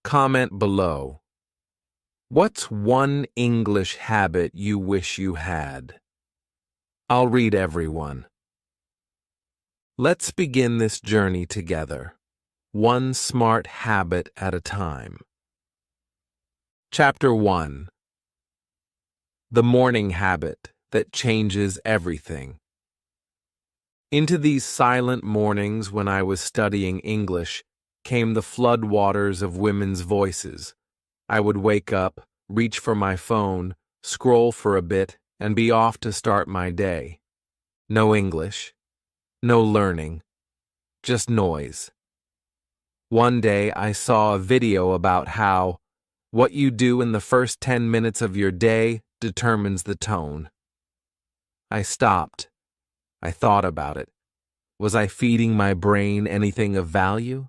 Comment below. What's one English habit you wish you had? I'll read everyone. Let's begin this journey together, one smart habit at a time. Chapter 1. The morning habit that changes everything. Into these silent mornings when I was studying English came the floodwaters of women's voices. I would wake up, reach for my phone, scroll for a bit, and be off to start my day. No English, no learning, just noise. One day I saw a video about how what you do in the first 10 minutes of your day determines the tone. I stopped. I thought about it. Was I feeding my brain anything of value?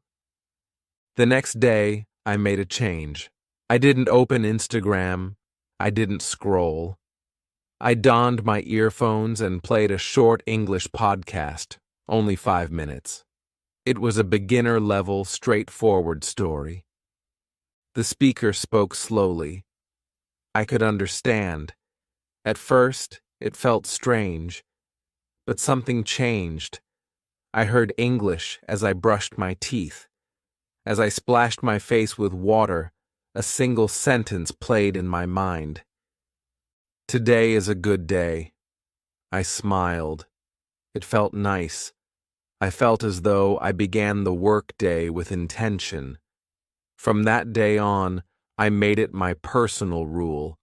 The next day, I made a change. I didn't open Instagram. I didn't scroll. I donned my earphones and played a short English podcast, only 5 minutes. It was a beginner-level, straightforward story. The speaker spoke slowly. I could understand. At first, it felt strange, but something changed. I heard English as I brushed my teeth. As I splashed my face with water, a single sentence played in my mind. Today is a good day. I smiled. It felt nice. I felt as though I began the workday with intention. From that day on, I made it my personal rule.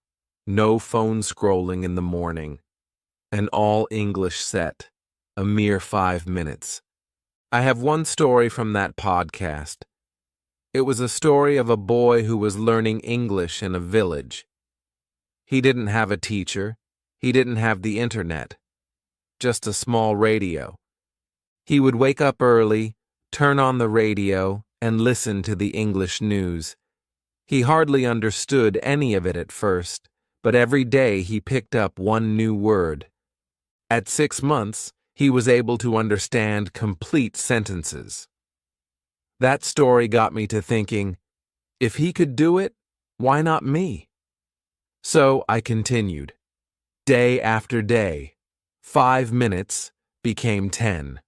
No phone scrolling in the morning. An all-English set. A mere 5 minutes. I have one story from that podcast. It was a story of a boy who was learning English in a village. He didn't have a teacher. He didn't have the internet. Just a small radio. He would wake up early, turn on the radio, and listen to the English news. He hardly understood any of it at first, but every day he picked up one new word. At 6 months, he was able to understand complete sentences. That story got me to thinking, if he could do it, why not me? So I continued. Day after day, 5 minutes became 10.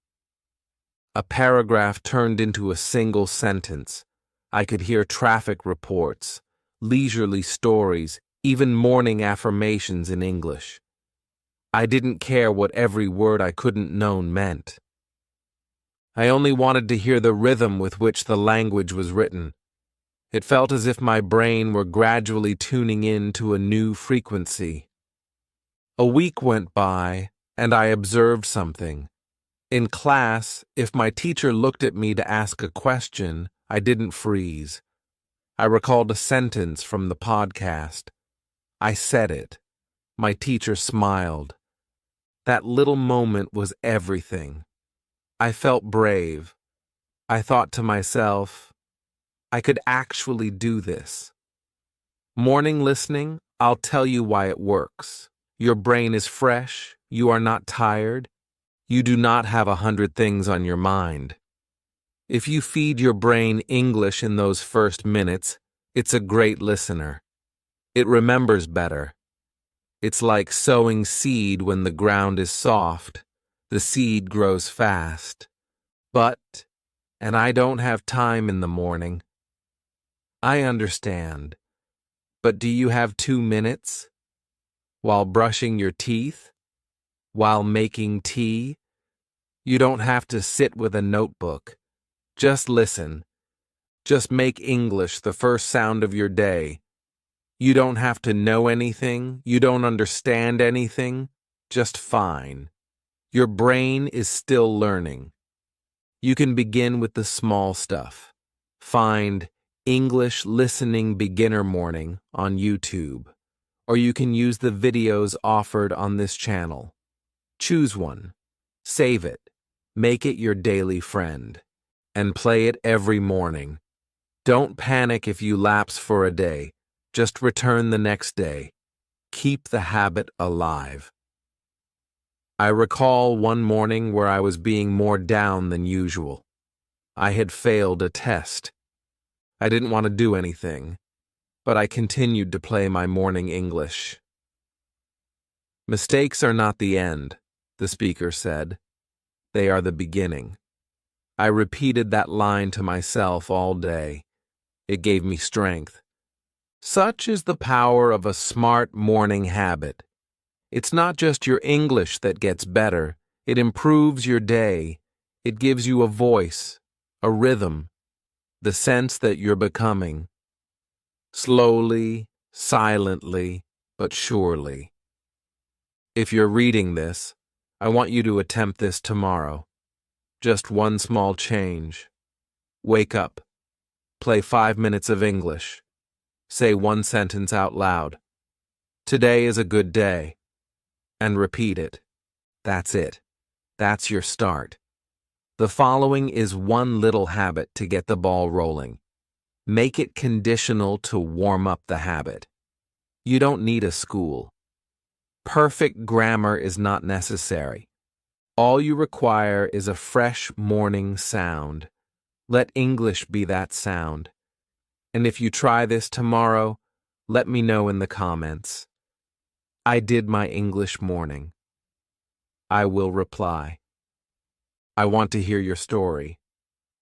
A paragraph turned into a single sentence. I could hear traffic reports, leisurely stories, even morning affirmations in English. I didn't care what every word I couldn't know meant. I only wanted to hear the rhythm with which the language was written. It felt as if my brain were gradually tuning in to a new frequency. A week went by, and I observed something. In class, if my teacher looked at me to ask a question, I didn't freeze. I recalled a sentence from the podcast. I said it. My teacher smiled. That little moment was everything. I felt brave. I thought to myself, I could actually do this. Morning listening, I'll tell you why it works. Your brain is fresh. You are not tired. You do not have 100 things on your mind. If you feed your brain English in those first minutes, it's a great listener. It remembers better. It's like sowing seed when the ground is soft. The seed grows fast. And I don't have time in the morning. I understand. But do you have 2 minutes? While brushing your teeth? While making tea? You don't have to sit with a notebook. Just listen. Just make English the first sound of your day. You don't have to know anything. You don't understand anything. Just fine. Your brain is still learning. You can begin with the small stuff. Find English Listening Beginner Morning on YouTube, or you can use the videos offered on this channel. Choose one, save it, make it your daily friend, and play it every morning. Don't panic if you lapse for a day. Just return the next day. Keep the habit alive. I recall one morning where I was being more down than usual. I had failed a test. I didn't want to do anything, but I continued to play my morning English. Mistakes are not the end, the speaker said. They are the beginning. I repeated that line to myself all day. It gave me strength. Such is the power of a smart morning habit. It's not just your English that gets better. It improves your day. It gives you a voice, a rhythm, the sense that you're becoming. Slowly, silently, but surely. If you're reading this, I want you to attempt this tomorrow. Just one small change. Wake up. Play 5 minutes of English. Say one sentence out loud. Today is a good day. And repeat it. That's it. That's your start. The following is one little habit to get the ball rolling. Make it conditional to warm up the habit. You don't need a school. Perfect grammar is not necessary. All you require is a fresh morning sound. Let English be that sound. And if you try this tomorrow, let me know in the comments. I did my English morning. I will reply. I want to hear your story.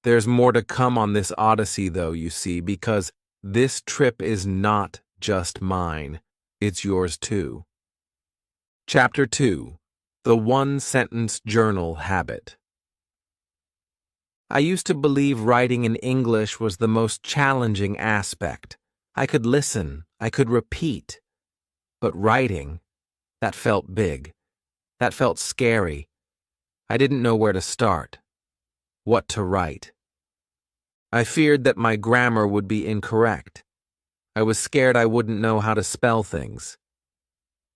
There's more to come on this odyssey, though, you see, because this trip is not just mine. It's yours too. Chapter 2. The One-Sentence Journal Habit. I used to believe writing in English was the most challenging aspect. I could listen, I could repeat. But writing, that felt big. That felt scary. I didn't know where to start. What to write. I feared that my grammar would be incorrect. I was scared I wouldn't know how to spell things.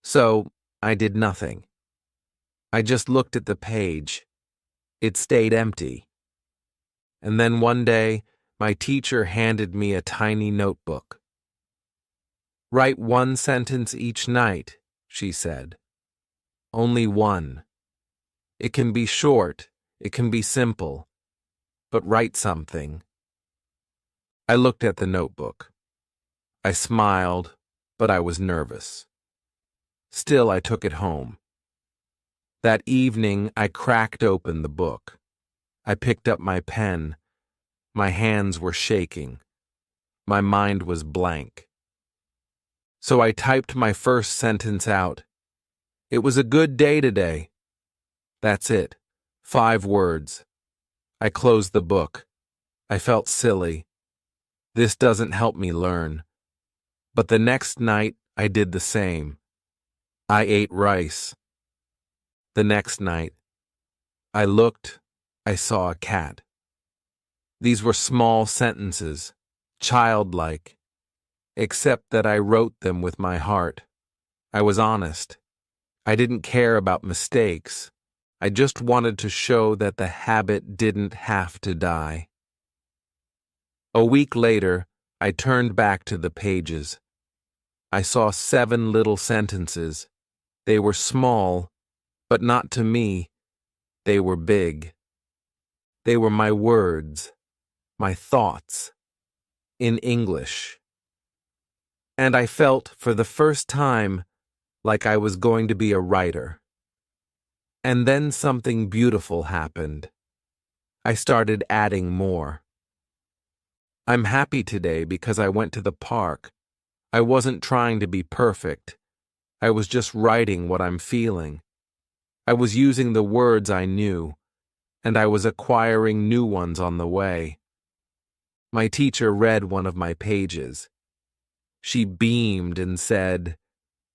So, I did nothing. I just looked at the page. It stayed empty. And then one day, my teacher handed me a tiny notebook. Write one sentence each night, she said. Only one. It can be short, it can be simple, but write something. I looked at the notebook. I smiled, but I was nervous. Still, I took it home. That evening, I cracked open the book. I picked up my pen. My hands were shaking. My mind was blank. So I typed my first sentence out. It was a good day today. That's it. 5 words. I closed the book. I felt silly. This doesn't help me learn. But the next night, I did the same. I ate rice. The next night, I looked, I saw a cat. These were small sentences, childlike, except that I wrote them with my heart. I was honest. I didn't care about mistakes. I just wanted to show that the habit didn't have to die. A week later, I turned back to the pages. I saw 7 little sentences. They were small, but not to me. They were big. They were my words, my thoughts, in English. And I felt, for the first time, like I was going to be a writer. And then something beautiful happened. I started adding more. I'm happy today because I went to the park. I wasn't trying to be perfect. I was just writing what I'm feeling. I was using the words I knew, and I was acquiring new ones on the way. My teacher read one of my pages. She beamed and said,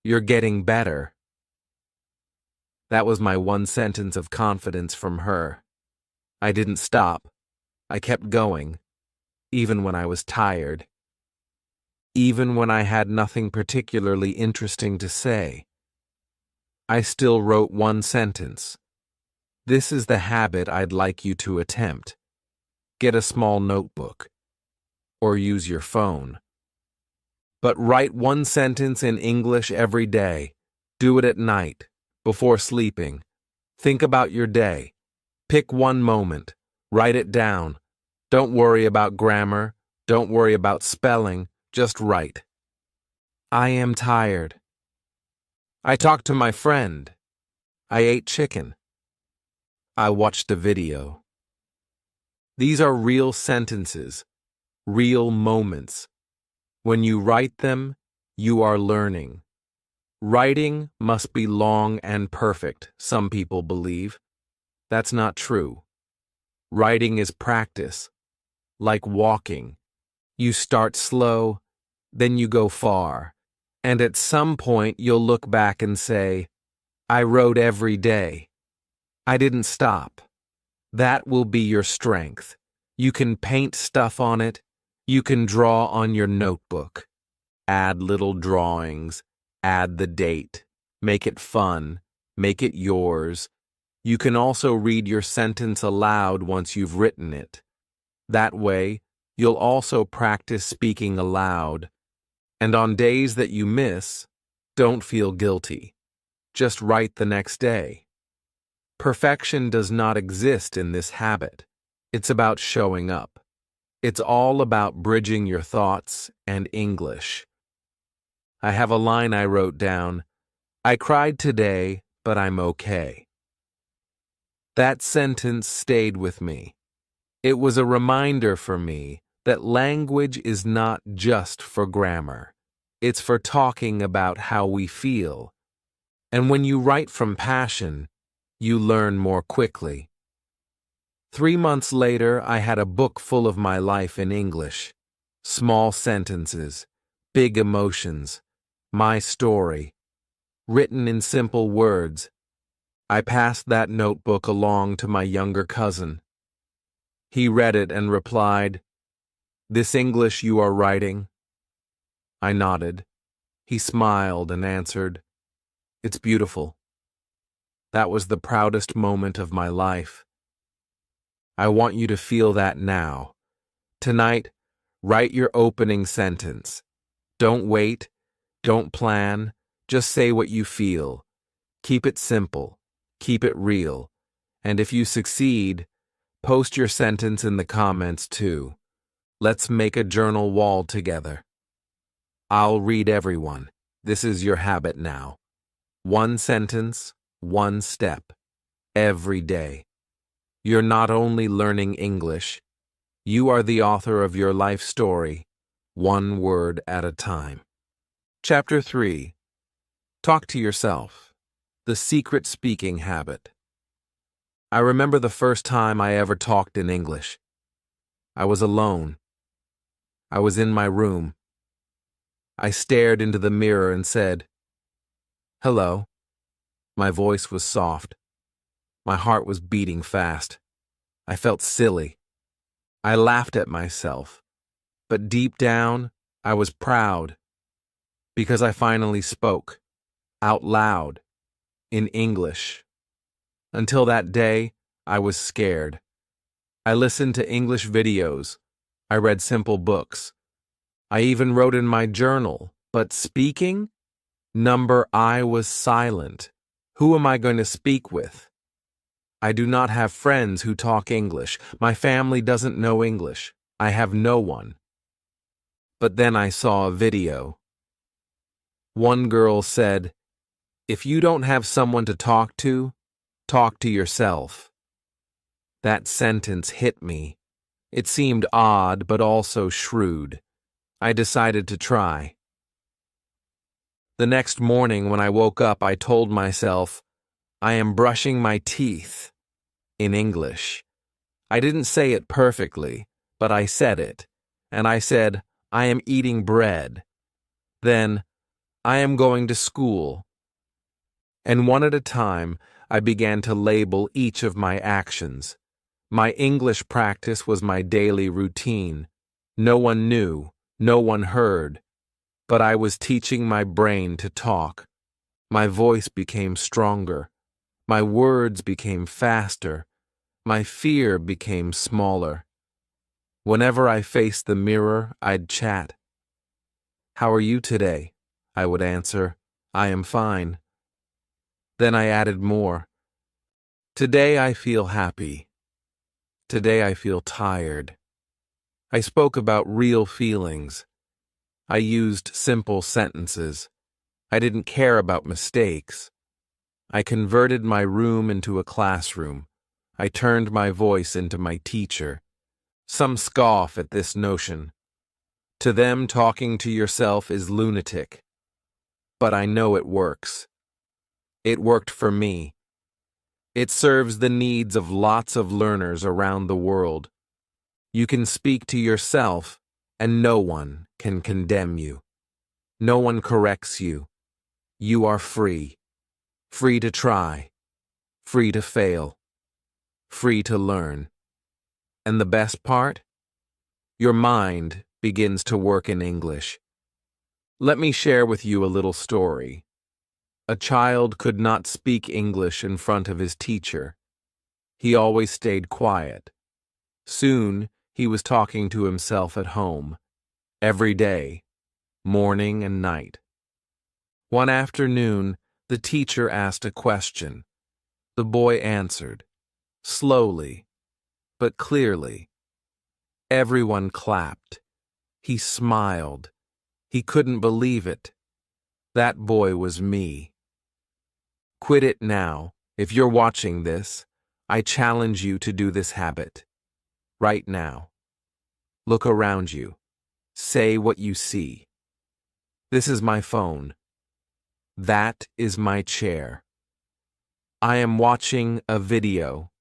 "You're getting better." That was my one sentence of confidence from her. I didn't stop. I kept going, even when I was tired. Even when I had nothing particularly interesting to say. I still wrote one sentence. This is the habit I'd like you to attempt. Get a small notebook. Or use your phone. But write one sentence in English every day. Do it at night, before sleeping. Think about your day. Pick one moment. Write it down. Don't worry about grammar. Don't worry about spelling, just write. I am tired. I talked to my friend. I ate chicken. I watched a video. These are real sentences, real moments. When you write them, you are learning. Writing must be long and perfect, some people believe. That's not true. Writing is practice, like walking. You start slow, then you go far, and at some point you'll look back and say, I wrote every day. I didn't stop. That will be your strength. You can paint stuff on it. You can draw on your notebook. Add little drawings. Add the date. Make it fun. Make it yours. You can also read your sentence aloud once you've written it. That way, you'll also practice speaking aloud. And on days that you miss, don't feel guilty. Just write the next day. Perfection does not exist in this habit. It's about showing up. It's all about bridging your thoughts and English. I have a line I wrote down. I cried today, but I'm okay. That sentence stayed with me. It was a reminder for me that language is not just for grammar. It's for talking about how we feel. And when you write from passion, you learn more quickly. 3 months later, I had a book full of my life in English. Small sentences, big emotions, my story, written in simple words. I passed that notebook along to my younger cousin. He read it and replied, "This English you are writing?" I nodded. He smiled and answered, "It's beautiful." That was the proudest moment of my life. I want you to feel that now. Tonight, write your opening sentence. Don't wait. Don't plan. Just say what you feel. Keep it simple. Keep it real. And if you succeed, post your sentence in the comments too. Let's make a journal wall together. I'll read everyone. This is your habit now. One sentence, one step. Every day. You're not only learning English, you are the author of your life story, one word at a time. Chapter 3. Talk to yourself. The secret speaking habit. I remember the first time I ever talked in English. I was alone. I was in my room. I stared into the mirror and said, "Hello." My voice was soft. My heart was beating fast. I felt silly. I laughed at myself. But deep down, I was proud. Because I finally spoke. Out loud. In English. Until that day, I was scared. I listened to English videos. I read simple books. I even wrote in my journal. But speaking? I was silent. Who am I going to speak with? I do not have friends who talk English. My family doesn't know English. I have no one. But then I saw a video. One girl said, "If you don't have someone to talk to yourself." That sentence hit me. It seemed odd, but also shrewd. I decided to try. The next morning when I woke up, I told myself, I am brushing my teeth. In English. I didn't say it perfectly, but I said it. And I said, I am eating bread. Then, I am going to school. And one at a time, I began to label each of my actions. My English practice was my daily routine. No one knew, no one heard. But I was teaching my brain to talk. My voice became stronger. My words became faster. My fear became smaller. Whenever I faced the mirror, I'd chat. "How are you today?" I would answer, "I am fine." Then I added more. "Today I feel happy. Today I feel tired. I spoke about real feelings. I used simple sentences. I didn't care about mistakes. I converted my room into a classroom. I turned my voice into my teacher. Some scoff at this notion. To them, talking to yourself is lunatic. But I know it works. It worked for me. It serves the needs of lots of learners around the world. You can speak to yourself, and no one can condemn you. No one corrects you. You are free. Free to try. Free to fail. Free to learn. And the best part? Your mind begins to work in English. Let me share with you a little story. A child could not speak English in front of his teacher. He always stayed quiet. Soon, he was talking to himself at home, every day, morning and night. One afternoon, the teacher asked a question. The boy answered, slowly, but clearly. Everyone clapped. He smiled. He couldn't believe it. That boy was me. Quit it now. If you're watching this, I challenge you to do this habit. Right now. Look around you. Say what you see. This is my phone. That is my chair. I am watching a video.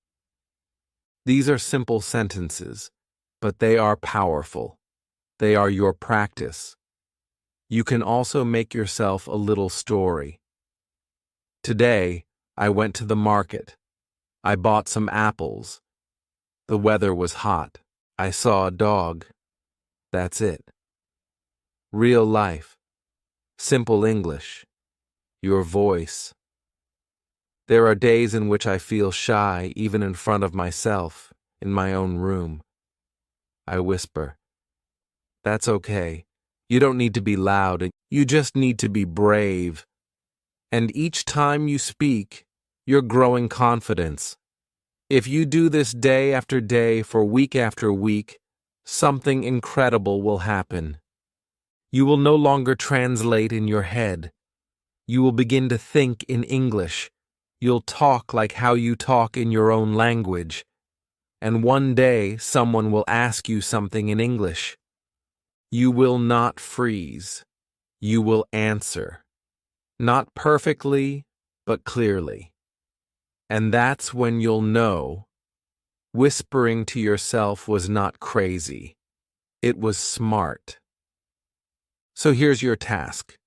These are simple sentences, but they are powerful. They are your practice. You can also make yourself a little story. Today, I went to the market. I bought some apples. The weather was hot. I saw a dog. That's it. Real life. Simple English. Your voice. There are days in which I feel shy even in front of myself, in my own room. I whisper. That's okay. You don't need to be loud. You just need to be brave. And each time you speak, you're growing confidence. If you do this day after day for week after week, something incredible will happen. You will no longer translate in your head. You will begin to think in English. You'll talk like how you talk in your own language. And one day, someone will ask you something in English. You will not freeze. You will answer. Not perfectly, but clearly. And that's when you'll know whispering to yourself was not crazy. It was smart. So here's your task.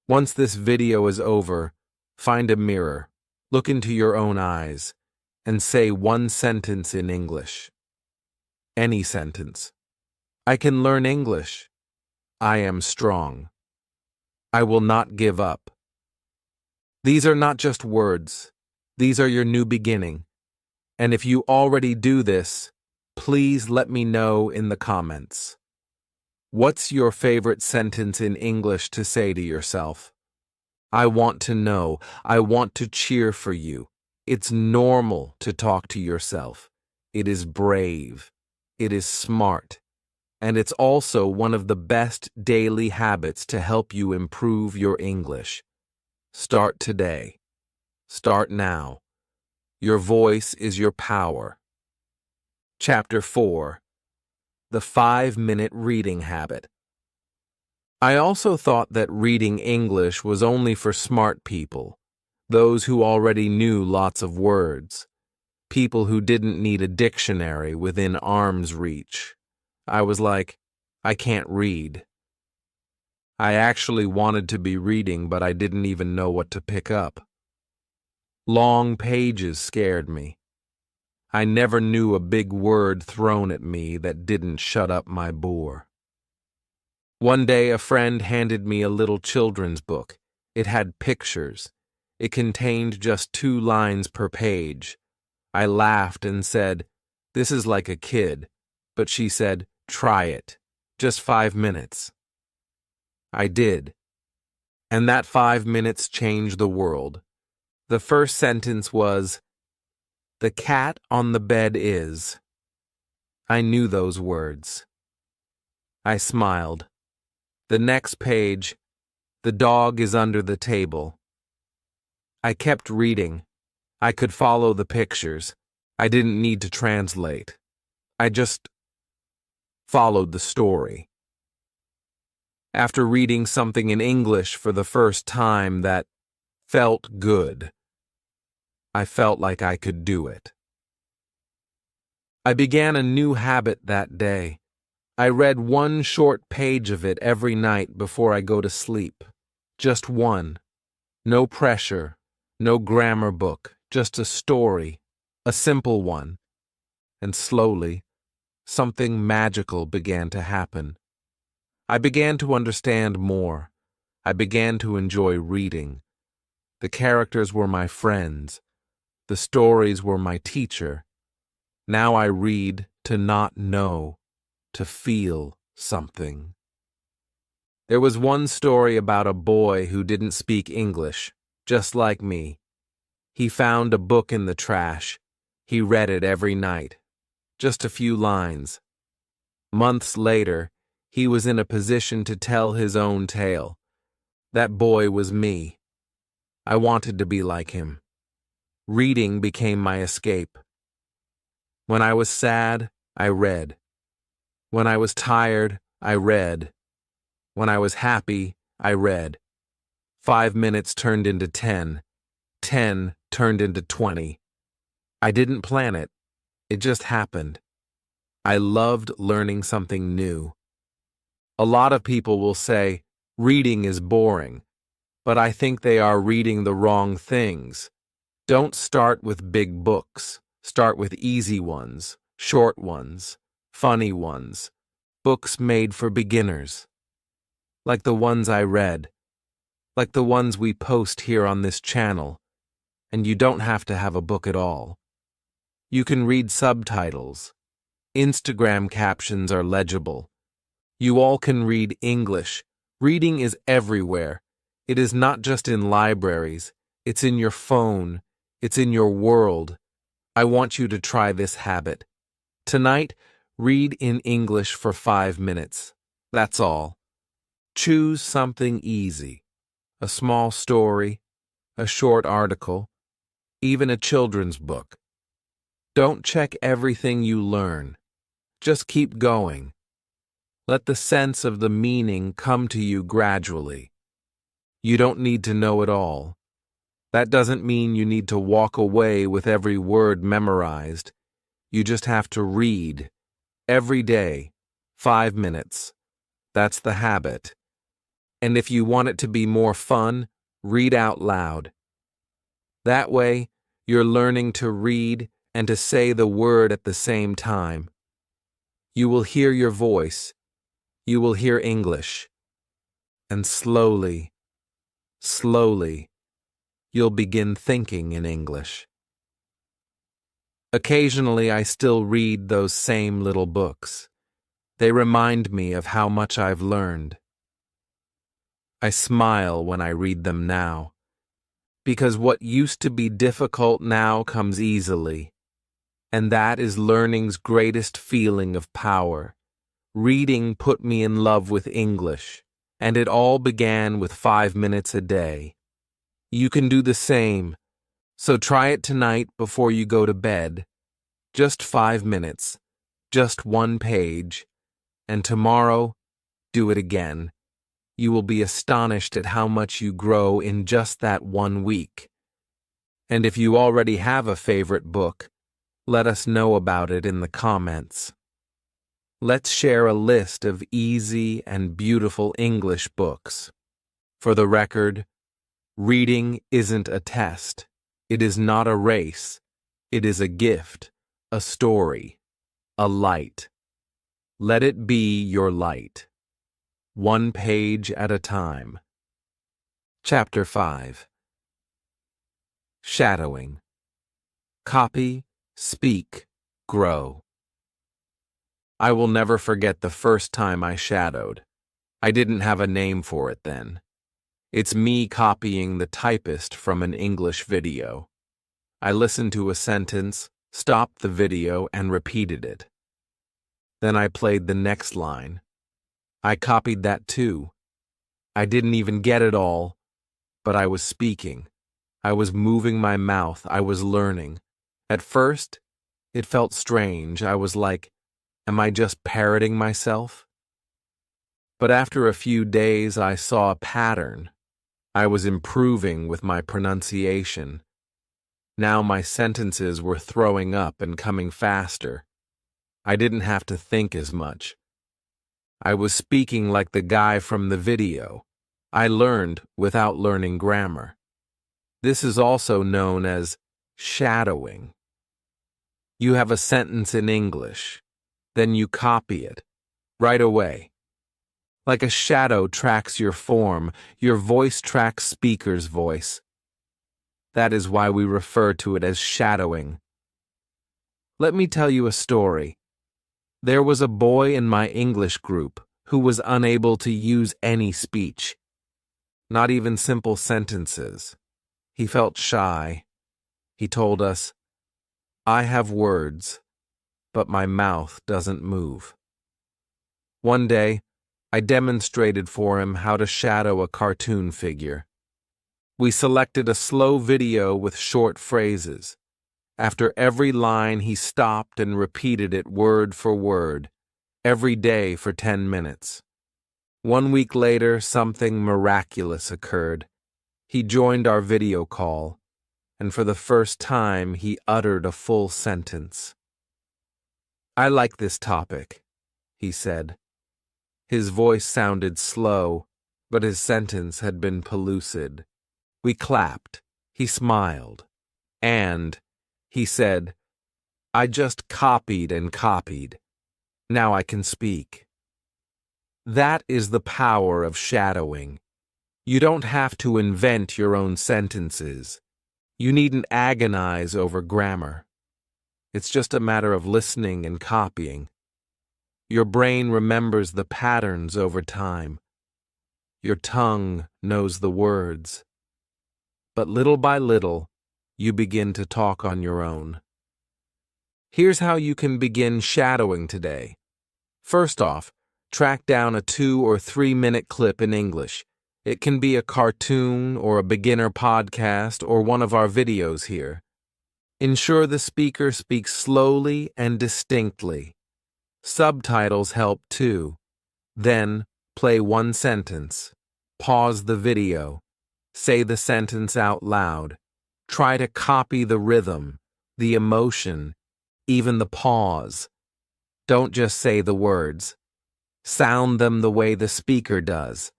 Once this video is over, find a mirror, look into your own eyes, and say one sentence in English. Any sentence. I can learn English. I am strong. I will not give up. These are not just words. These are your new beginning. And if you already do this, please let me know in the comments. What's your favorite sentence in English to say to yourself? I want to know. I want to cheer for you. It's normal to talk to yourself. It is brave. It is smart. And it's also one of the best daily habits to help you improve your English. Start today. Start now. Your voice is your power. Chapter 4. The 5-minute reading habit. I also thought that reading English was only for smart people, those who already knew lots of words, people who didn't need a dictionary within arm's reach. I was like, I can't read. I actually wanted to be reading, but I didn't even know what to pick up. Long pages scared me. I never knew a big word thrown at me that didn't shut up my bore. One day a friend handed me a little children's book. It had pictures. It contained just 2 lines per page. I laughed and said, "This is like a kid." But she said, "Try it. Just 5 minutes." I did. And that 5 minutes changed the world. The first sentence was, "The cat on the bed is." I knew those words. I smiled. The next page, the dog is under the table. I kept reading. I could follow the pictures. I didn't need to translate. I just followed the story. After reading something in English for the first time that felt good, I felt like I could do it. I began a new habit that day. I read one short page of it every night before I go to sleep. Just one. No pressure, no grammar book, just a story, a simple one. And slowly, something magical began to happen. I began to understand more. I began to enjoy reading. The characters were my friends. The stories were my teacher. Now I read to not know, to feel something. There was one story about a boy who didn't speak English, just like me. He found a book in the trash. He read it every night. Just a few lines. Months later, he was in a position to tell his own tale. That boy was me. I wanted to be like him. Reading became my escape. When I was sad, I read. When I was tired, I read. When I was happy, I read. 5 minutes turned into 10. 10 turned into 20. I didn't plan it. It just happened. I loved learning something new. A lot of people will say, reading is boring, but I think they are reading the wrong things. Don't start with big books. Start with easy ones, short ones, funny ones, books made for beginners. Like the ones I read, like the ones we post here on this channel, and you don't have to have a book at all. You can read subtitles. Instagram captions are legible. You all can read English. Reading is everywhere. It is not just in libraries. It's in your phone. It's in your world. I want you to try this habit. Tonight, read in English for 5 minutes. That's all. Choose something easy. A small story, a short article, even a children's book. Don't check everything you learn. Just keep going. Let the sense of the meaning come to you gradually. You don't need to know it all. That doesn't mean you need to walk away with every word memorized. You just have to read. Every day, 5 minutes. That's the habit. And if you want it to be more fun, read out loud. That way, you're learning to read and to say the word at the same time. You will hear your voice. You will hear English. And slowly, slowly, you'll begin thinking in English. Occasionally, I still read those same little books. They remind me of how much I've learned. I smile when I read them now, because what used to be difficult now comes easily, and that is learning's greatest feeling of power. Reading put me in love with English, and it all began with 5 minutes a day. You can do the same, so try it tonight before you go to bed. Just 5 minutes, just one page, and tomorrow, do it again. You will be astonished at how much you grow in just that 1 week. And if you already have a favorite book, let us know about it in the comments. Let's share a list of easy and beautiful English books. For the record, reading isn't a test. It is not a race. It is a gift, a story, a light. Let it be your light. 1 page at a time. Chapter 5. Shadowing. Copy, speak, grow. I will never forget the first time I shadowed. I didn't have a name for it then. It's me copying the typist from an English video. I listened to a sentence, stopped the video, and repeated it. Then I played the next line. I copied that too. I didn't even get it all, but I was speaking. I was moving my mouth. I was learning. At first, it felt strange. I was like, am I just parroting myself? But after a few days, I saw a pattern. I was improving with my pronunciation. Now my sentences were throwing up and coming faster. I didn't have to think as much. I was speaking like the guy from the video. I learned without learning grammar. This is also known as shadowing. You have a sentence in English, then you copy it right away. Like a shadow tracks your form, your voice tracks speaker's voice. That is why we refer to it as shadowing. Let me tell you a story. There was a boy in my English group who was unable to use any speech, not even simple sentences. He felt shy. He told us, "I have words, but my mouth doesn't move." One day, I demonstrated for him how to shadow a cartoon figure. We selected a slow video with short phrases. After every line, he stopped and repeated it word for word, every day for 10 minutes. 1 week later, something miraculous occurred. He joined our video call, and for the first time, he uttered a full sentence. "I like this topic," he said. His voice sounded slow, but his sentence had been pellucid. We clapped. He smiled. And he said, "I just copied and copied. Now I can speak." That is the power of shadowing. You don't have to invent your own sentences. You needn't agonize over grammar. It's just a matter of listening and copying. Your brain remembers the patterns over time. Your tongue knows the words. But little by little, you begin to talk on your own. Here's how you can begin shadowing today. First off, track down a 2 or 3 minute clip in English. It can be a cartoon or a beginner podcast or one of our videos here. Ensure the speaker speaks slowly and distinctly. Subtitles help too. Then, play one sentence. Pause the video. Say the sentence out loud. Try to copy the rhythm, the emotion, even the pause. Don't just say the words. Sound them the way the speaker does.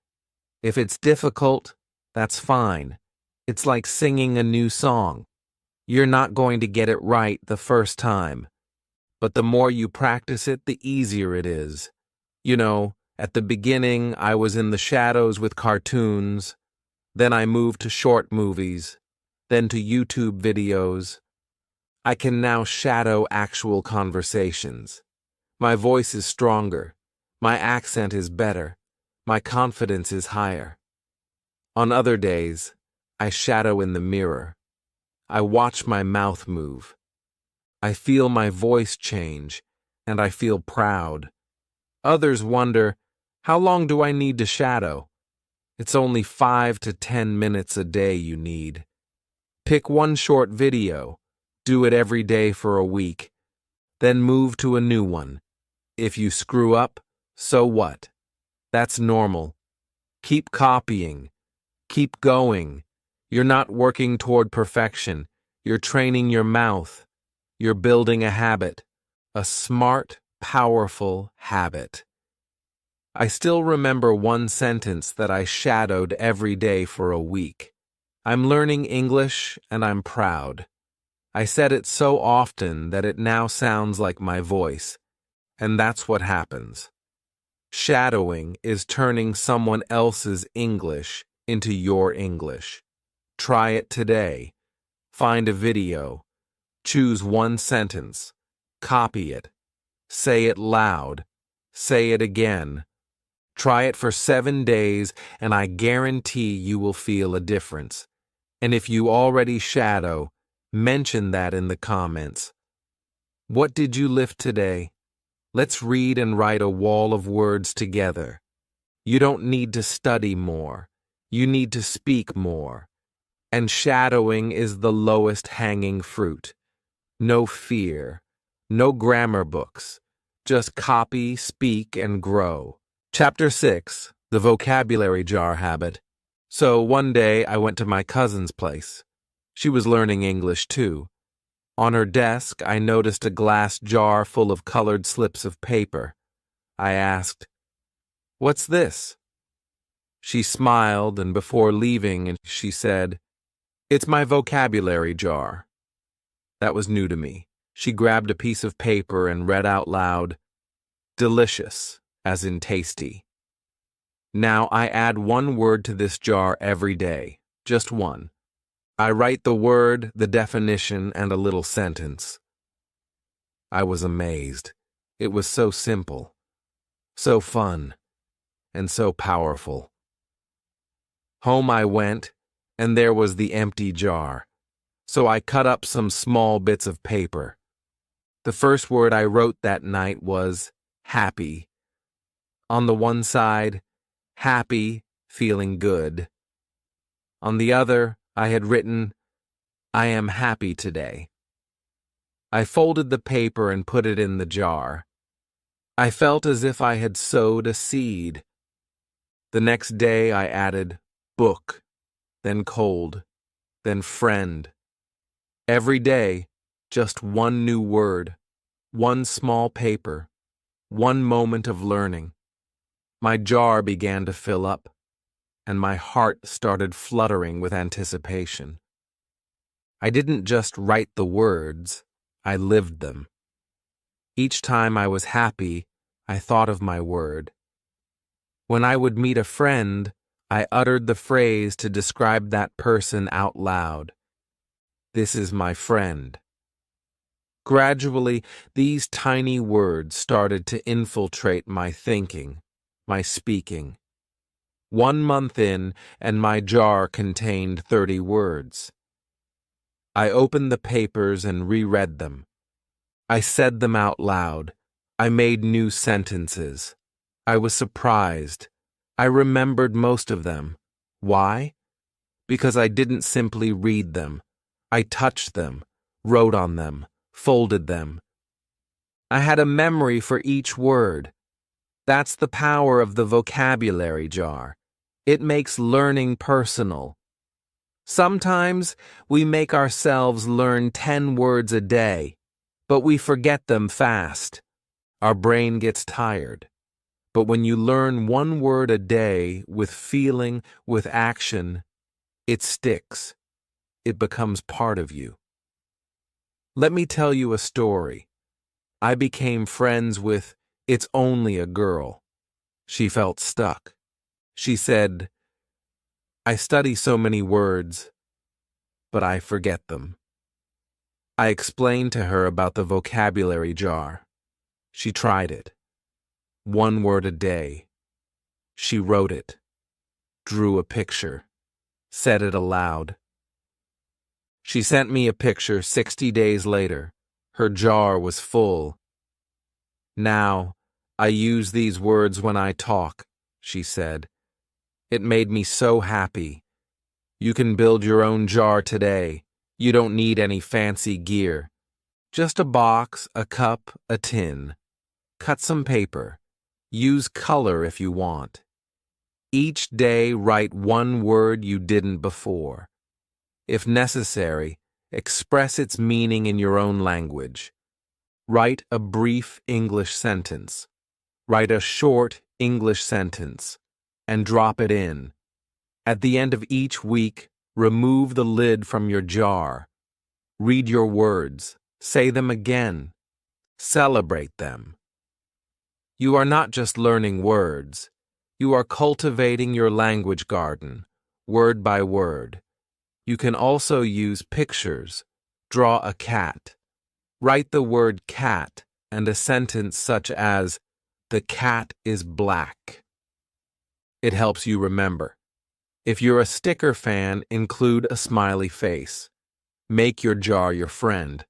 If it's difficult, that's fine. It's like singing a new song. You're not going to get it right the first time. But the more you practice it, the easier it is. You know, at the beginning, I was in the shadows with cartoons. Then I moved to short movies. Then to YouTube videos. I can now shadow actual conversations. My voice is stronger. My accent is better. My confidence is higher. On other days, I shadow in the mirror. I watch my mouth move. I feel my voice change, and I feel proud. Others wonder, how long do I need to shadow? It's only 5 to 10 minutes a day you need. Pick one short video. Do it every day for a week. Then move to a new one. If you screw up, so what? That's normal. Keep copying. Keep going. You're not working toward perfection. You're training your mouth. You're building a habit. A smart, powerful habit. I still remember one sentence that I shadowed every day for a week. I'm learning English and I'm proud. I said it so often that it now sounds like my voice. And that's what happens. Shadowing is turning someone else's English into your English. Try it today. Find a video. Choose one sentence. Copy it. Say it loud. Say it again. Try it for 7 days, and I guarantee you will feel a difference. And if you already shadow, mention that in the comments. What did you lift today? Let's read and write a wall of words together. You don't need to study more. You need to speak more. And shadowing is the lowest hanging fruit. No fear. No grammar books. Just copy, speak, and grow. Chapter 6. The Vocabulary Jar Habit. So one day I went to my cousin's place. She was learning English too. On her desk, I noticed a glass jar full of colored slips of paper. I asked, "What's this?" She smiled, and before leaving, she said, "It's my vocabulary jar." That was new to me. She grabbed a piece of paper and read out loud, "Delicious," as in tasty. Now I add one word to this jar every day, just one. I write the word, the definition, and a little sentence. I was amazed. It was so simple, so fun, and so powerful. Home I went, and there was the empty jar. So I cut up some small bits of paper. The first word I wrote that night was happy. On the one side, happy, feeling good. On the other, I had written, I am happy today. I folded the paper and put it in the jar. I felt as if I had sowed a seed. The next day I added book, then cold, then friend. Every day, just one new word, one small paper, one moment of learning. My jar began to fill up, and my heart started fluttering with anticipation. I didn't just write the words, I lived them. Each time I was happy, I thought of my word. When I would meet a friend, I uttered the phrase to describe that person out loud. This is my friend. Gradually, these tiny words started to infiltrate my thinking, my speaking. 1 month in, and my jar contained 30 words. I opened the papers and reread them. I said them out loud. I made new sentences. I was surprised. I remembered most of them. Why? Because I didn't simply read them. I touched them, wrote on them, folded them. I had a memory for each word. That's the power of the vocabulary jar. It makes learning personal. Sometimes we make ourselves learn 10 words a day, but we forget them fast. Our brain gets tired. But when you learn 1 word a day with feeling, with action, it sticks. It becomes part of you. Let me tell you a story. I became friends with It's Only a Girl. She felt stuck. She said, I study so many words, but I forget them. I explained to her about the vocabulary jar. She tried it. 1 word a day. She wrote it, drew a picture, said it aloud. She sent me a picture 60 days later. Her jar was full. Now, I use these words when I talk, she said. It made me so happy. You can build your own jar today. You don't need any fancy gear. Just a box, a cup, a tin. Cut some paper. Use color if you want. Each day write 1 word you didn't before. If necessary, express its meaning in your own language. Write a brief English sentence. Write a short English sentence, and drop it in. At the end of each week, remove the lid from your jar. Read your words. Say them again. Celebrate them. You are not just learning words. You are cultivating your language garden, word by word. You can also use pictures. Draw a cat. Write the word cat and a sentence such as, the cat is black. It helps you remember. If you're a sticker fan, include a smiley face. Make your jar your friend.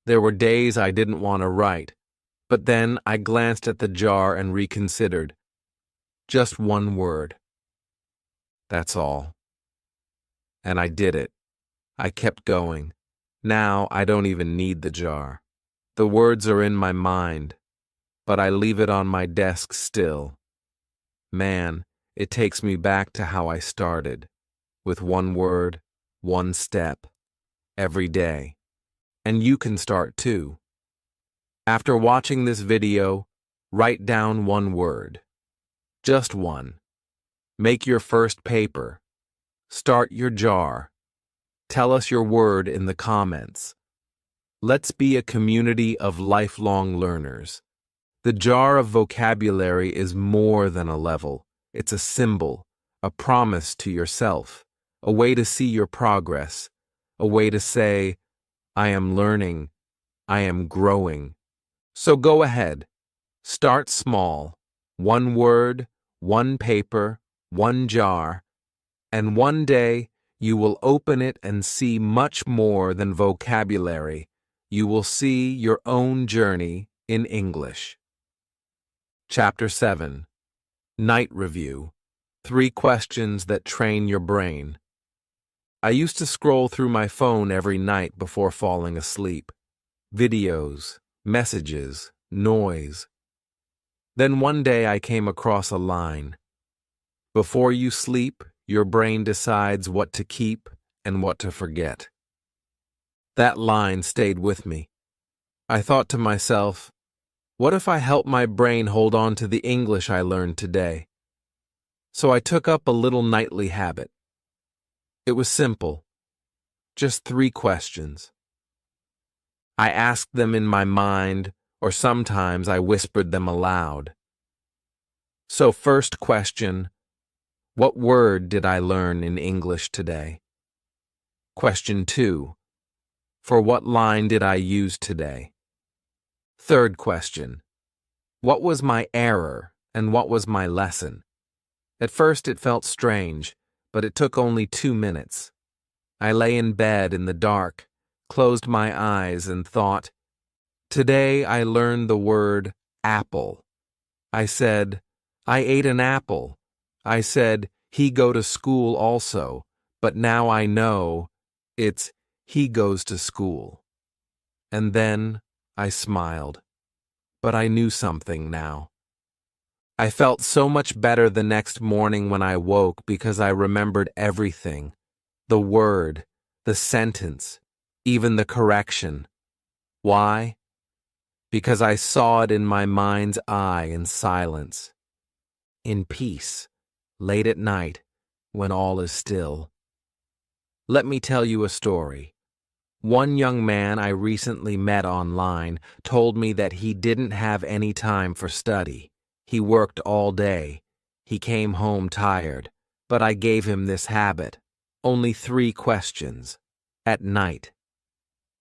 There were days I didn't want to write, but then I glanced at the jar and reconsidered. Just one word. That's all. And I did it. I kept going. Now I don't even need the jar. The words are in my mind, but I leave it on my desk still. Man, it takes me back to how I started, with one word, one step, every day. And you can start too. After watching this video, write down one word. Just one. Make your first paper. Start your jar. Tell us your word in the comments. Let's be a community of lifelong learners. The jar of vocabulary is more than a level. It's a symbol, a promise to yourself, a way to see your progress, a way to say, I am learning, I am growing. So go ahead. Start small. One word, one paper, one jar, and one day you will open it and see much more than vocabulary. You will see your own journey in English. Chapter 7. Night Review. 3 questions that train your brain. I used to scroll through my phone every night before falling asleep. Videos, messages, noise. Then one day I came across a line. Before you sleep, your brain decides what to keep and what to forget. That line stayed with me. I thought to myself, what if I help my brain hold on to the English I learned today? So I took up a little nightly habit. It was simple. Just 3 questions. I asked them in my mind, or sometimes I whispered them aloud. So first question, what word did I learn in English today? Question 2, for what line did I use today? Third question, what was my error and what was my lesson? At first it felt strange, but it took only 2 minutes. I lay in bed in the dark, closed my eyes and thought, today I learned the word apple. I said, I ate an apple. I said, he go to school also, but now I know it's he goes to school. And then I smiled, but I knew something now. I felt so much better the next morning when I woke because I remembered everything, the word, the sentence, even the correction. Why? Because I saw it in my mind's eye in silence, in peace, late at night, when all is still. Let me tell you a story. One young man I recently met online told me that he didn't have any time for study. He worked all day. He came home tired, but I gave him this habit. Only 3 questions. At night.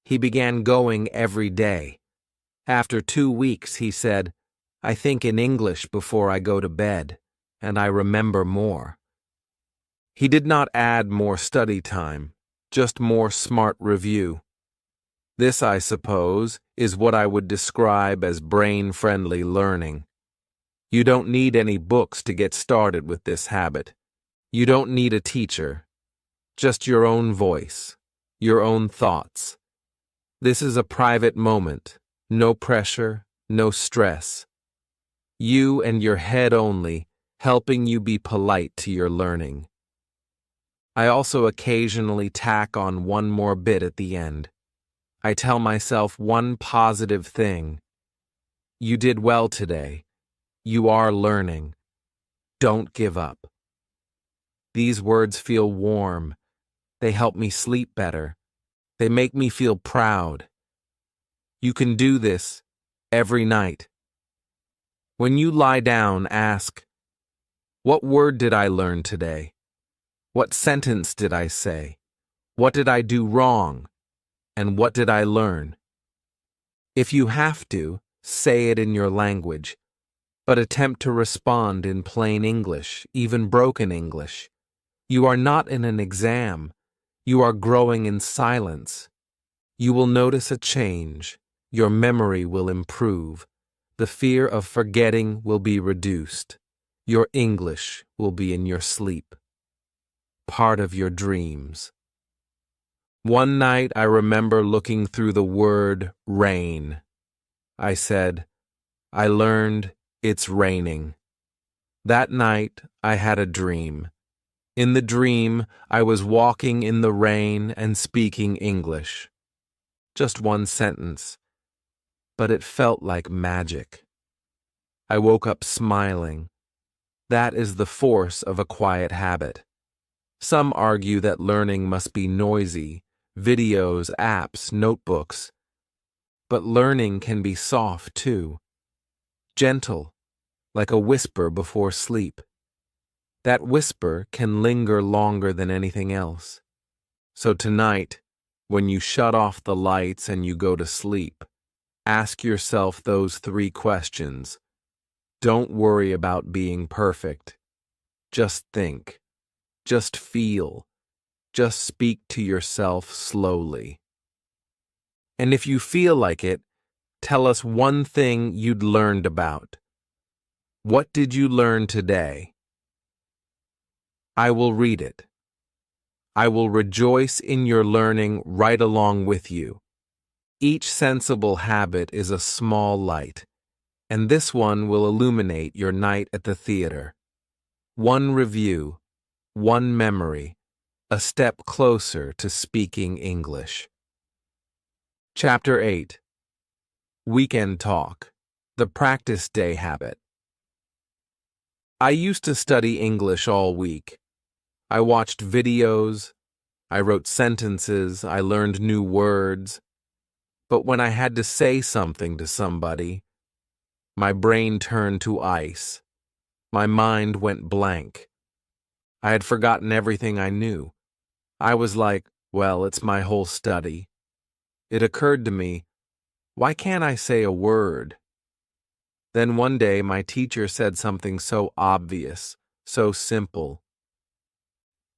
He began going every day. After 2 weeks, he said, I think in English before I go to bed, and I remember more. He did not add more study time, just more smart review. This, I suppose, is what I would describe as brain-friendly learning. You don't need any books to get started with this habit. You don't need a teacher. Just your own voice, your own thoughts. This is a private moment, no pressure, no stress. You and your head only, helping you be polite to your learning. I also occasionally tack on one more bit at the end. I tell myself one positive thing. You did well today. You are learning. Don't give up. These words feel warm. They help me sleep better. They make me feel proud. You can do this every night. When you lie down, ask, what word did I learn today? What sentence did I say? What did I do wrong? And what did I learn? If you have to, say it in your language, but attempt to respond in plain English, even broken English. You are not in an exam. You are growing in silence. You will notice a change. Your memory will improve. The fear of forgetting will be reduced. Your English will be in your sleep, part of your dreams. One night I remember looking through the word rain. I said, I learned it's raining. That night I had a dream. In the dream, I was walking in the rain and speaking English. Just one sentence, but it felt like magic. I woke up smiling. That is the force of a quiet habit. Some argue that learning must be noisy, videos, apps, notebooks. But learning can be soft too, gentle, like a whisper before sleep. That whisper can linger longer than anything else. So tonight, when you shut off the lights and you go to sleep, ask yourself those 3 questions. Don't worry about being perfect. Just think. Just feel. Just speak to yourself slowly. And if you feel like it, tell us one thing you'd learned about. What did you learn today? I will read it. I will rejoice in your learning right along with you. Each sensible habit is a small light, and this one will illuminate your night at the theater. One review, one memory, a step closer to speaking English. Chapter 8. Weekend Talk, the Practice Day Habit. I used to study English all week. I watched videos, I wrote sentences, I learned new words. But when I had to say something to somebody, my brain turned to ice. My mind went blank. I had forgotten everything I knew. I was like, well, it's my whole study. It occurred to me, why can't I say a word? Then one day my teacher said something so obvious, so simple.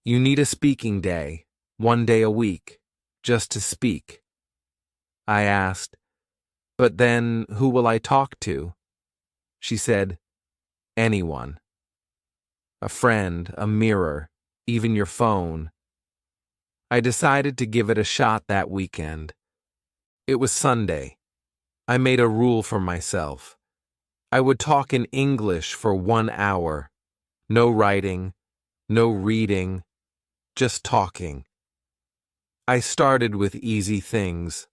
You need a speaking day, 1 day a week, just to speak. I asked, but then who will I talk to? She said, anyone. A friend, a mirror, even your phone. I decided to give it a shot that weekend. It was Sunday. I made a rule for myself. I would talk in English for 1 hour. No writing, no reading, just talking. I started with easy things.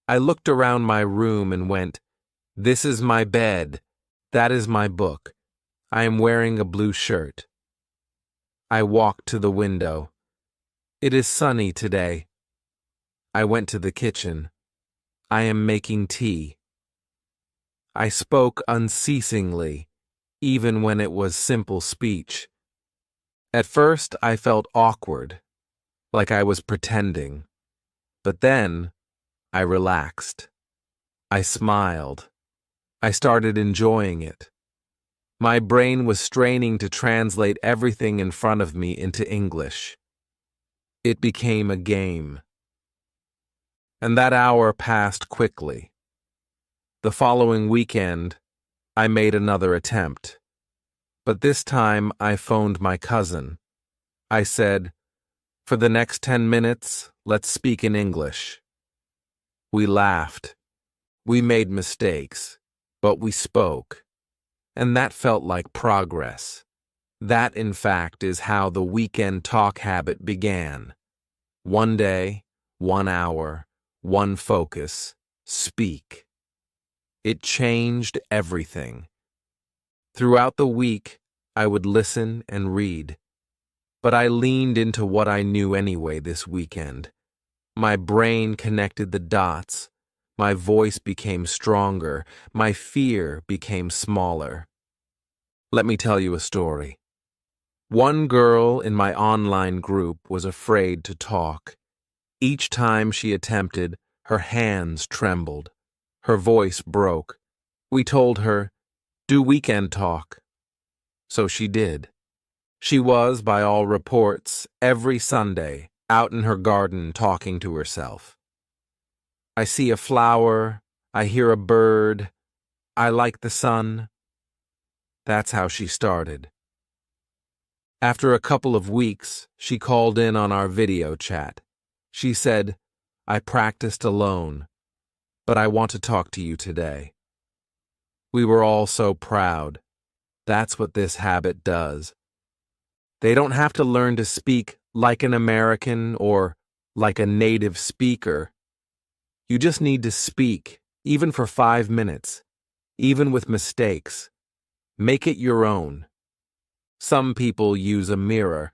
I looked around my room and went, this is my bed. That is my book. I am wearing a blue shirt. I walked to the window. It is sunny today. I went to the kitchen. I am making tea. I spoke unceasingly, even when it was simple speech. At first, I felt awkward, like I was pretending. But then, I relaxed. I smiled. I started enjoying it. My brain was straining to translate everything in front of me into English. It became a game. And that hour passed quickly. The following weekend, I made another attempt. But this time, I phoned my cousin. I said, for the next 10 minutes, let's speak in English. We laughed. We made mistakes, but we spoke. And that felt like progress. That, in fact, is how the weekend talk habit began. 1 day, 1 hour, 1 focus, speak. It changed everything. Throughout the week, I would listen and read. But I leaned into what I knew anyway this weekend. My brain connected the dots. My voice became stronger. My fear became smaller. Let me tell you a story. One girl in my online group was afraid to talk. Each time she attempted, her hands trembled. Her voice broke. We told her, do weekend talk. So she did. She was, by all reports, every Sunday, out in her garden talking to herself. I see a flower, I hear a bird, I like the sun. That's how she started. After a couple of weeks, she called in on our video chat. She said, "I practiced alone, but I want to talk to you today." We were all so proud. That's what this habit does. They don't have to learn to speak like an American or like a native speaker. You just need to speak, even for 5 minutes, even with mistakes. Make it your own. Some people use a mirror.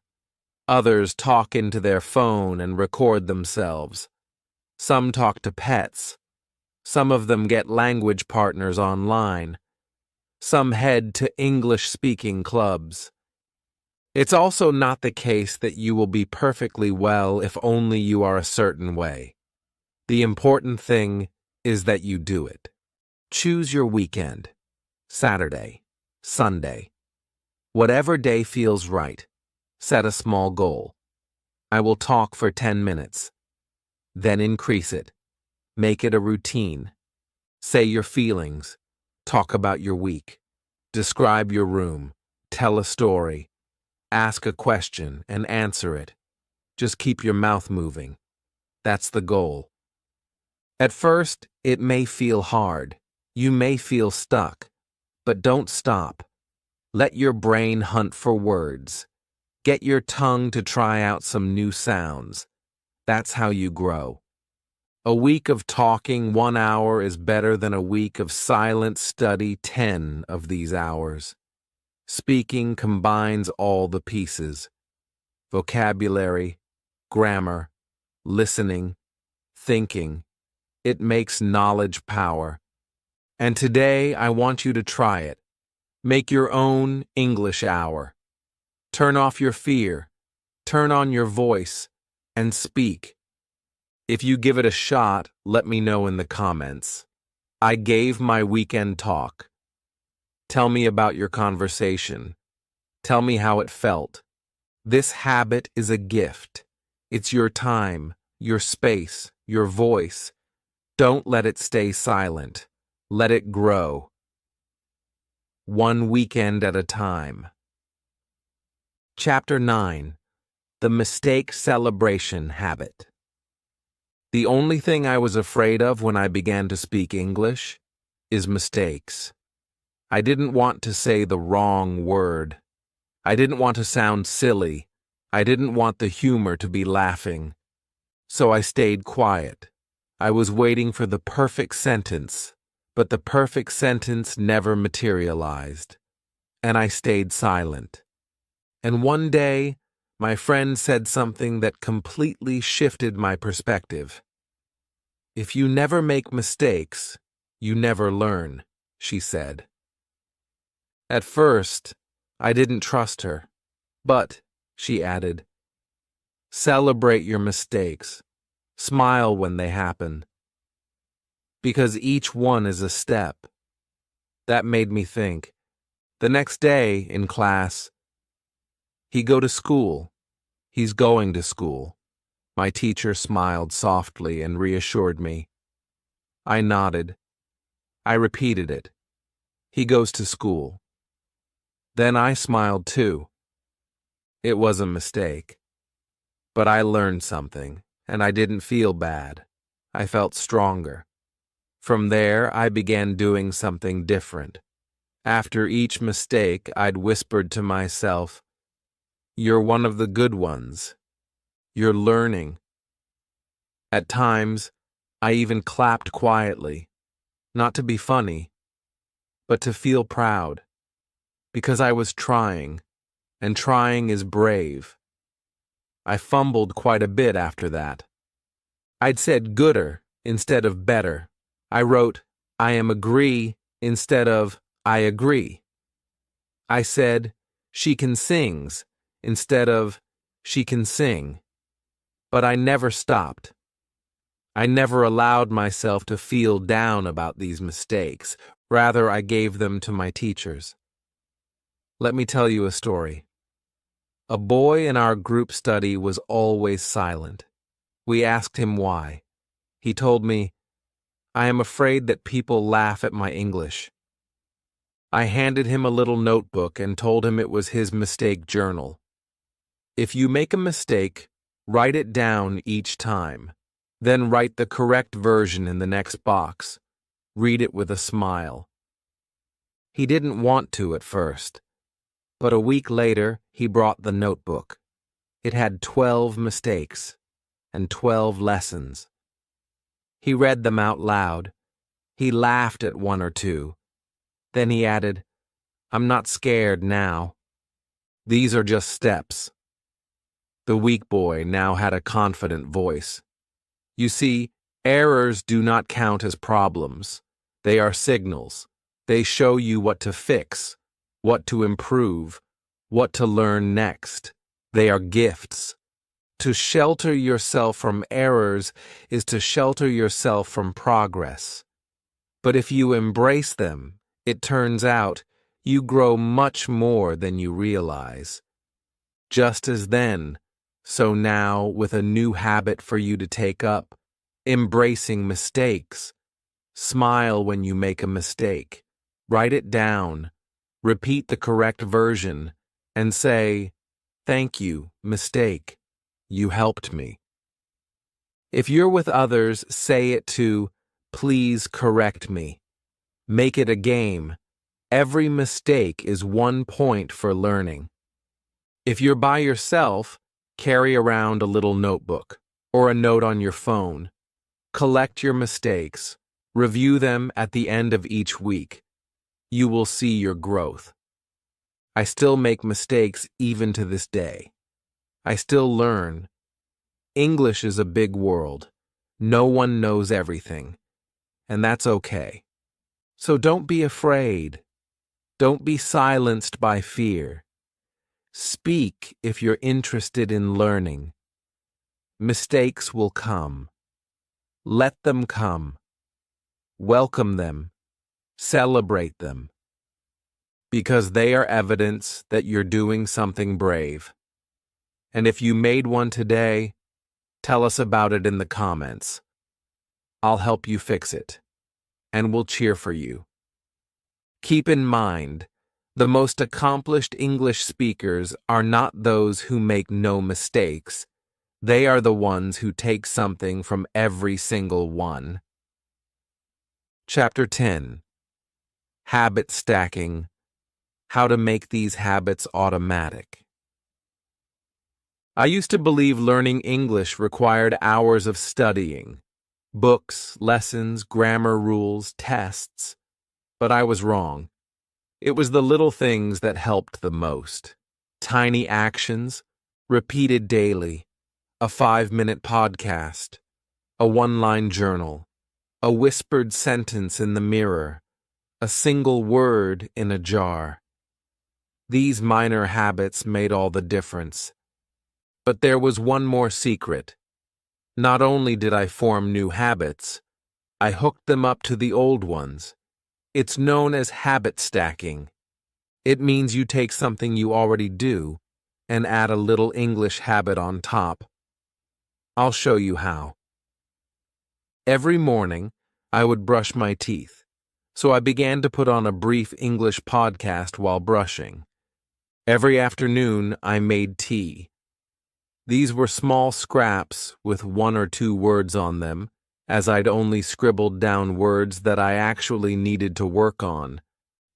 Others talk into their phone and record themselves. Some talk to pets. Some of them get language partners online. Some head to English-speaking clubs. It's also not the case that you will be perfectly well if only you are a certain way. The important thing is that you do it. Choose your weekend. Saturday, Sunday. Whatever day feels right. Set a small goal. I will talk for 10 minutes. Then increase it. Make it a routine. Say your feelings. Talk about your week. Describe your room. Tell a story. Ask a question and answer it. Just keep your mouth moving. That's the goal. At first, it may feel hard. You may feel stuck. But don't stop. Let your brain hunt for words. Get your tongue to try out some new sounds. That's how you grow. A week of talking 1 hour is better than a week of silent study 10 of these hours. Speaking combines all the pieces: vocabulary, grammar, listening, thinking. It makes knowledge power. And today I want you to try it. Make your own English hour. Turn off your fear. Turn on your voice and speak. If you give it a shot, let me know in the comments. I gave my weekend talk. Tell me about your conversation. Tell me how it felt. This habit is a gift. It's your time, your space, your voice. Don't let it stay silent. Let it grow. One weekend at a time. Chapter 9. The Mistake Celebration Habit. The only thing I was afraid of when I began to speak English is mistakes. I didn't want to say the wrong word. I didn't want to sound silly. I didn't want the humor to be laughing. So I stayed quiet. I was waiting for the perfect sentence, but the perfect sentence never materialized. And I stayed silent. And one day, my friend said something that completely shifted my perspective. "If you never make mistakes, you never learn," she said. At first, I didn't trust her, but, she added, celebrate your mistakes. Smile when they happen. Because each one is a step. That made me think. The next day, in class, "He go to school. He's going to school." My teacher smiled softly and reassured me. I nodded. I repeated it. "He goes to school." Then I smiled too. It was a mistake. But I learned something, and I didn't feel bad. I felt stronger. From there, I began doing something different. After each mistake, I'd whispered to myself, "You're one of the good ones. You're learning." At times, I even clapped quietly, not to be funny, but to feel proud. Because I was trying, and trying is brave. I fumbled quite a bit after that. I'd said gooder instead of better. I wrote, "I am agree" instead of "I agree." I said, "She can sings" instead of "she can sing." But I never stopped. I never allowed myself to feel down about these mistakes. Rather, I gave them to my teachers. Let me tell you a story. A boy in our group study was always silent. We asked him why. He told me, "I am afraid that people laugh at my English." I handed him a little notebook and told him it was his mistake journal. If you make a mistake, write it down each time. Then write the correct version in the next box. Read it with a smile. He didn't want to at first, but a week later he brought the notebook. It had 12 mistakes and 12 lessons. He read them out loud. He laughed at one or two. Then he added, "I'm not scared now. These are just steps." The weak boy now had a confident voice. You see, errors do not count as problems. They are signals. They show you what to fix, what to improve, what to learn next. They are gifts. To shelter yourself from errors is to shelter yourself from progress. But if you embrace them, it turns out you grow much more than you realize. Just as then, so now with a new habit for you to take up, embracing mistakes. Smile when you make a mistake. Write it down. Repeat the correct version and say, "Thank you, mistake. You helped me." If you're with others, say it too, "Please correct me." Make it a game. Every mistake is 1 point for learning. If you're by yourself, carry around a little notebook or a note on your phone. Collect your mistakes. Review them at the end of each week. You will see your growth. I still make mistakes even to this day. I still learn. English is a big world. No one knows everything, and that's okay. So don't be afraid. Don't be silenced by fear. Speak if you're interested in learning. Mistakes will come. Let them come. Welcome them. Celebrate them. Because they are evidence that you're doing something brave. And if you made one today, tell us about it in the comments. I'll help you fix it, and we'll cheer for you. Keep in mind, the most accomplished English speakers are not those who make no mistakes. They are the ones who take something from every single one. Chapter 10. Habit Stacking. How to make these habits automatic. I used to believe learning English required hours of studying, books, lessons, grammar rules, tests. But I was wrong. It was the little things that helped the most. Tiny actions, repeated daily, a 5-minute podcast, a one-line journal, a whispered sentence in the mirror, a single word in a jar. These minor habits made all the difference. But there was one more secret. Not only did I form new habits, I hooked them up to the old ones. It's known as habit stacking. It means you take something you already do and add a little English habit on top. I'll show you how. Every morning, I would brush my teeth, so I began to put on a brief English podcast while brushing. Every afternoon, I made tea. These were small scraps with 1 or 2 words on them, as I'd only scribbled down words that I actually needed to work on,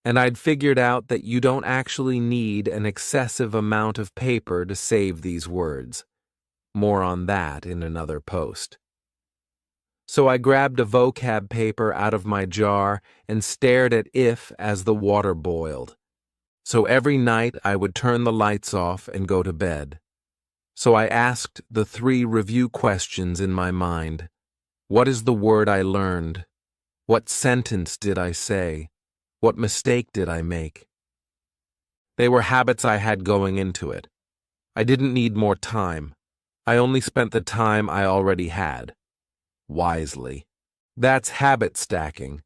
and I'd figured out that you don't actually need an excessive amount of paper to save these words. More on that in another post. So I grabbed a vocab paper out of my jar and stared at it as the water boiled. So every night I would turn the lights off and go to bed. So I asked the 3 review questions in my mind. What is the word I learned? What sentence did I say? What mistake did I make? They were habits I had going into it. I didn't need more time. I only spent the time I already had. Wisely. That's habit stacking,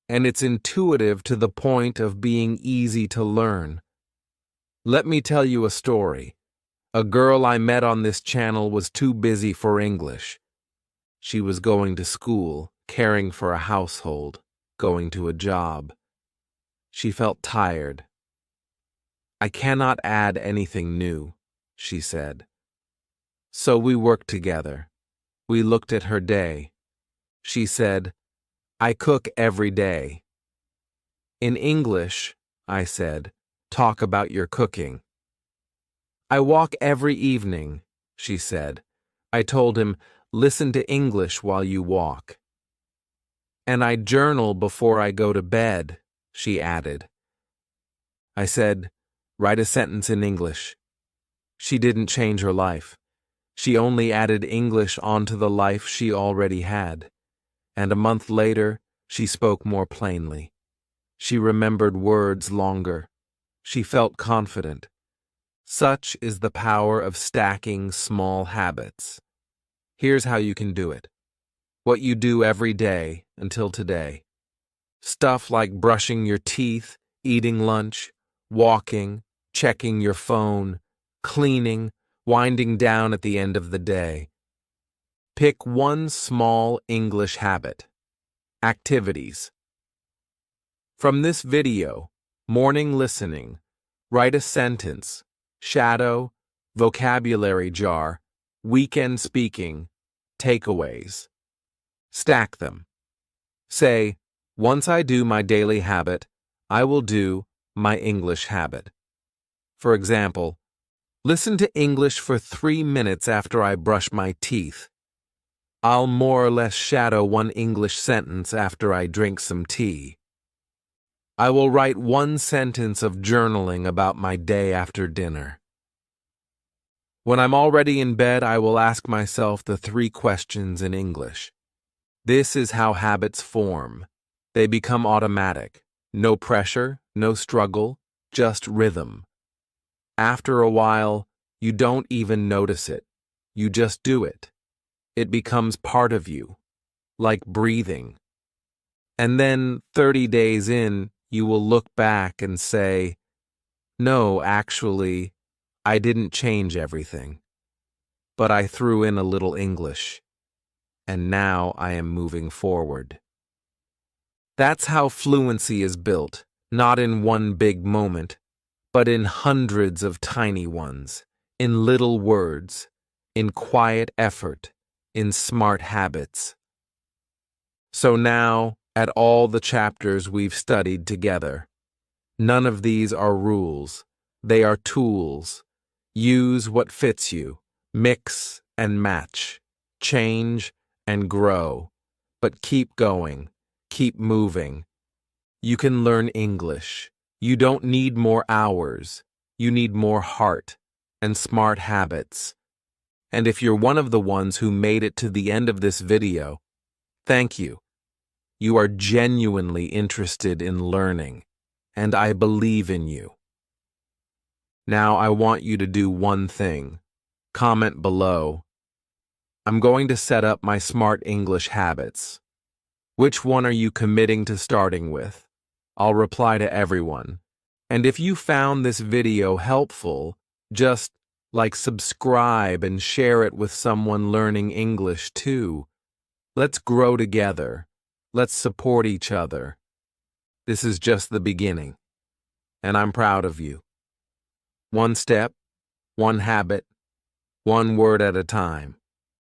and it's intuitive to the point of being easy to learn. Let me tell you a story. A girl I met on this channel was too busy for English. She was going to school, caring for a household, going to a job. She felt tired. I cannot add anything new, she said. So we worked together. We looked at her day. She said, I cook every day. In English, I said, talk about your cooking. I walk every evening, she said. I told him, listen to English while you walk. And I journal before I go to bed, she added. I said, write a sentence in English. She didn't change her life. She only added English onto the life she already had. And a month later, she spoke more plainly. She remembered words longer. She felt confident. Such is the power of stacking small habits. Here's how you can do it. What you do every day until today. Stuff like brushing your teeth, eating lunch, walking, checking your phone, cleaning, winding down at the end of the day. Pick one small English habit. Activities. From this video, morning listening, write a sentence, shadow, vocabulary jar, weekend speaking, takeaways. Stack them. Say, once I do my daily habit, I will do my English habit. For example, listen to English for 3 minutes after I brush my teeth. I'll more or less shadow one English sentence after I drink some tea. I will write one sentence of journaling about my day after dinner. When I'm already in bed, I will ask myself the 3 questions in English. This is how habits form. They become automatic. No pressure, no struggle, just rhythm. After a while, you don't even notice it. You just do it. It becomes part of you, like breathing. And then 30 days in, you will look back and say, no, actually, I didn't change everything. But I threw in a little English. And now I am moving forward. That's how fluency is built, not in one big moment, but in hundreds of tiny ones, in little words, in quiet effort, in smart habits. So now, at all the chapters we've studied together, none of these are rules. They are tools. Use what fits you. Mix and match. Change and grow. But keep going. Keep moving. You can learn English. You don't need more hours. You need more heart and smart habits. And if you're one of the ones who made it to the end of this video, thank you. You are genuinely interested in learning, and I believe in you. Now I want you to do one thing. Comment below. I'm going to set up my smart English habits. Which one are you committing to starting with? I'll reply to everyone. And if you found this video helpful, just subscribe and share it with someone learning English too. Let's grow together. Let's support each other. This is just the beginning, and I'm proud of you. One step, one habit, one word at a time.